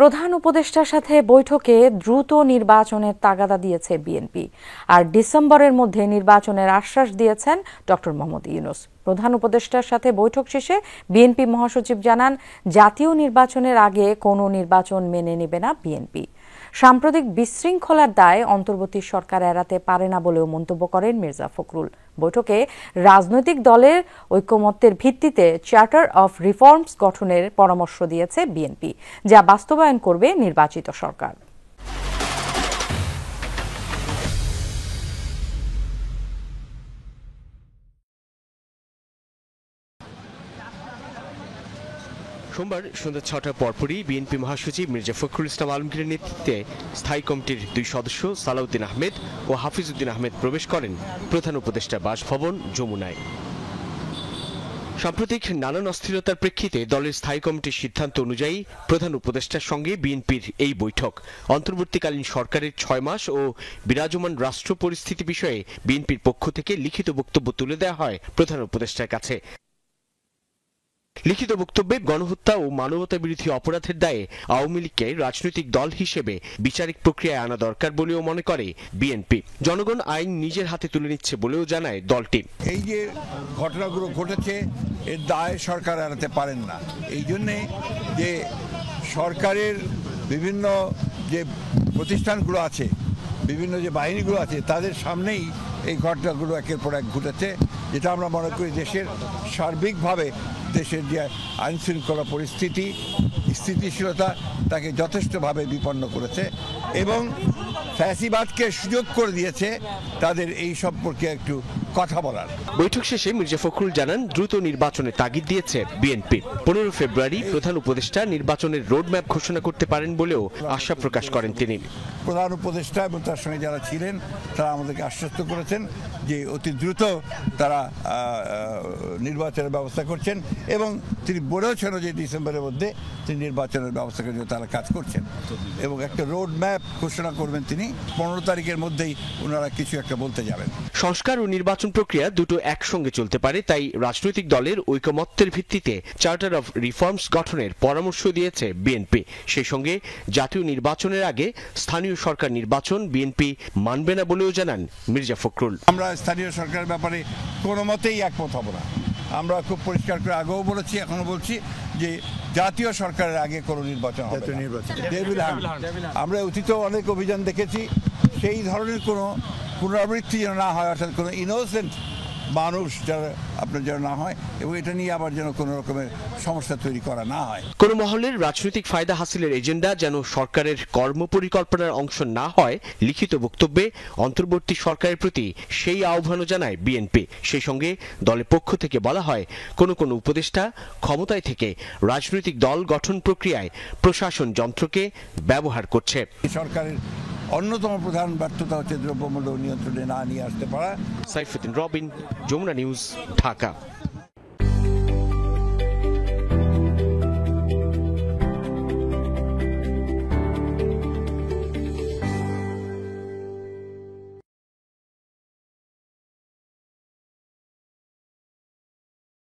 প্রধান উপদেষ্টার সাথে বৈঠকে দ্রুত নির্বাচনের তাগাদা দিয়েছে বিএনপি আর ডিসেম্বরের মধ্যে নির্বাচনের আশ্বাস দিয়েছেন ডক্টর মোহাম্মদ ইউনূস। প্রধান উপদেষ্টার সাথে বৈঠক শেষে বিএনপি মহাসচিব জানান, জাতীয় নির্বাচনের আগে কোনো নির্বাচন মেনে নেবে না বিএনপি। সাম্প্রতিক বিশৃঙ্খলার দায় অন্তর্বর্তী সরকার এড়াতে পারে না বলেও মন্তব্য করেন মির্জা ফখরুল। বৈঠকে রাজনৈতিক দলের ঐকমত্যের ভিত্তিতে চার্টার অফ রিফর্মস গঠনের পরামর্শ দিয়েছে বিএনপি, যা বাস্তবায়ন করবে নির্বাচিত সরকার। সোমবার সন্ধ্যা ৬টার পরপরই বিএনপি মহাসচিব মির্জা ফখরুল ইসলাম আলমগীরের নেতৃত্বে স্থায়ী কমিটির ২ সদস্য সালাউদ্দিন আহমেদ ও হাফিজউদ্দিন আহমেদ প্রবেশ করেন প্রধান উপদেষ্টার বাসভবন যমুনায়। সাম্প্রতিক নানান অস্থিরতার প্রেক্ষিতে দলের স্থায়ী কমিটির সিদ্ধান্ত অনুযায়ী প্রধান উপদেষ্টার সঙ্গে বিএনপির এই বৈঠক। অন্তর্বর্তীকালীন সরকারের ৬ মাস ও বিরাজমান রাষ্ট্র পরিস্থিতি বিষয়ে বিএনপির পক্ষ থেকে লিখিত বক্তব্য তুলে দেওয়া হয় প্রধান উপদেষ্টার কাছে। লিখিত বক্তব্যে গণহত্যা ও মানবতা বিরোধী অপরাধের দায়ে আওয়ামী লীগকে রাজনৈতিক দল হিসেবে বিচারিক প্রক্রিয়ায় আনা দরকার বলেও মনে করে বিএনপি। জনগণ আইন নিজের হাতে তুলে নিচ্ছে বলেও জানায় দলটি। এই যে ঘটনাগুলো ঘটেছে এর দায় সরকার এড়াতে পারেন না। এই জন্যে যে সরকারের বিভিন্ন যে প্রতিষ্ঠানগুলো আছে, বিভিন্ন যে বাহিনীগুলো আছে, তাদের সামনেই এই ঘটনাগুলো একের পর এক ঘটেছে, যেটা আমরা মনে করি দেশের সার্বিকভাবে দেশের যে আইন শৃঙ্খলা পরিস্থিতি, স্থিতিশীলতা তাকে যথেষ্টভাবে বিপন্ন করেছে এবং ফ্যাসিবাদকে সুযোগ করে দিয়েছে তাদের এই সম্পর্কে একটু কথা বলার। বৈঠক শেষে মির্জা ফখরুল জানান, দ্রুত নির্বাচনে তাগিদ দিয়েছে বিএনপি। ১৫ ফেব্রুয়ারি প্রধান উপদেষ্টা নির্বাচনের রোডম্যাপ ঘোষণা করতে পারেন বলেও আশা প্রকাশ করেন তিনি। প্রধান উপদেষ্টা এবং তার সঙ্গে যারা ছিলেন তারা আমাদেরকে আশ্বস্ত করেছেন যে অতি দ্রুত তারা নির্বাচনের ব্যবস্থা করছেন এবং তিনি বলেওছেন যে ডিসেম্বরের মধ্যে তিনি নির্বাচনের ব্যবস্থা করার জন্য তারা কাজ করছেন এবং একটা রোড ম্যাপ ঘোষণা করবেন তিনি। ১৫ তারিখের মধ্যেই ওনারা কিছু একটা বলতে যাবেন। সংস্কার ও নির্বাচন প্রক্রিয়া দুটো একসঙ্গে চলতে পারে, তাই রাজনৈতিক দলের ঐকমত্যের ভিত্তিতে চার্টার অফ রিফর্মস গঠনের পরামর্শ দিয়েছে বিএনপি। সেই সঙ্গে জাতীয় নির্বাচনের আগে স্থানীয় সরকার নির্বাচন বিএনপি মানবে না বলেও জানান মির্জা ফখরুল। আমরা স্থানীয় সরকারের ব্যাপারে কোনো মতেই একমত হব না। আমরা খুব পরিষ্কার করে আগেও বলেছি, এখনো বলছি যে জাতীয় সরকারের আগে কোনো নির্বাচন হবে না। আমরা অতীতেও অনেক অভিযান দেখেছি, সেই ধরনের কোনো পুনরাবৃত্তি যেন না হয়, অর্থাৎ কোনো ইনোসেন্ট মানুষ যারা আপনার যেন না হয় এবং এটা নিয়ে আবার যেন কোনো রকমের সমস্যা তৈরি করা না হয়। কোন মহলের রাজনৈতিক ফায়দা হাসিলের এজেন্ডা যেন সরকারের কর্মপরিকল্পনার অংশ না হয়, লিখিত বক্তব্যে অন্তর্বর্তী সরকারের প্রতি সেই আহ্বানও জানায় বিএনপি। সেই সঙ্গে দলের পক্ষ থেকে বলা হয়, কোন কোন উপদেষ্টা ক্ষমতায় থেকে রাজনৈতিক দল গঠন প্রক্রিয়ায় প্রশাসন যন্ত্রকে ব্যবহার করছে। সরকারের অন্যতম প্রধান ব্যর্থতা হচ্ছে দ্রব্যমূল্য নিয়ন্ত্রণে না নিয়ে আসতে পারা। সাইফুদ্দিন রবিন, যমুনা নিউজ, ঢাকা।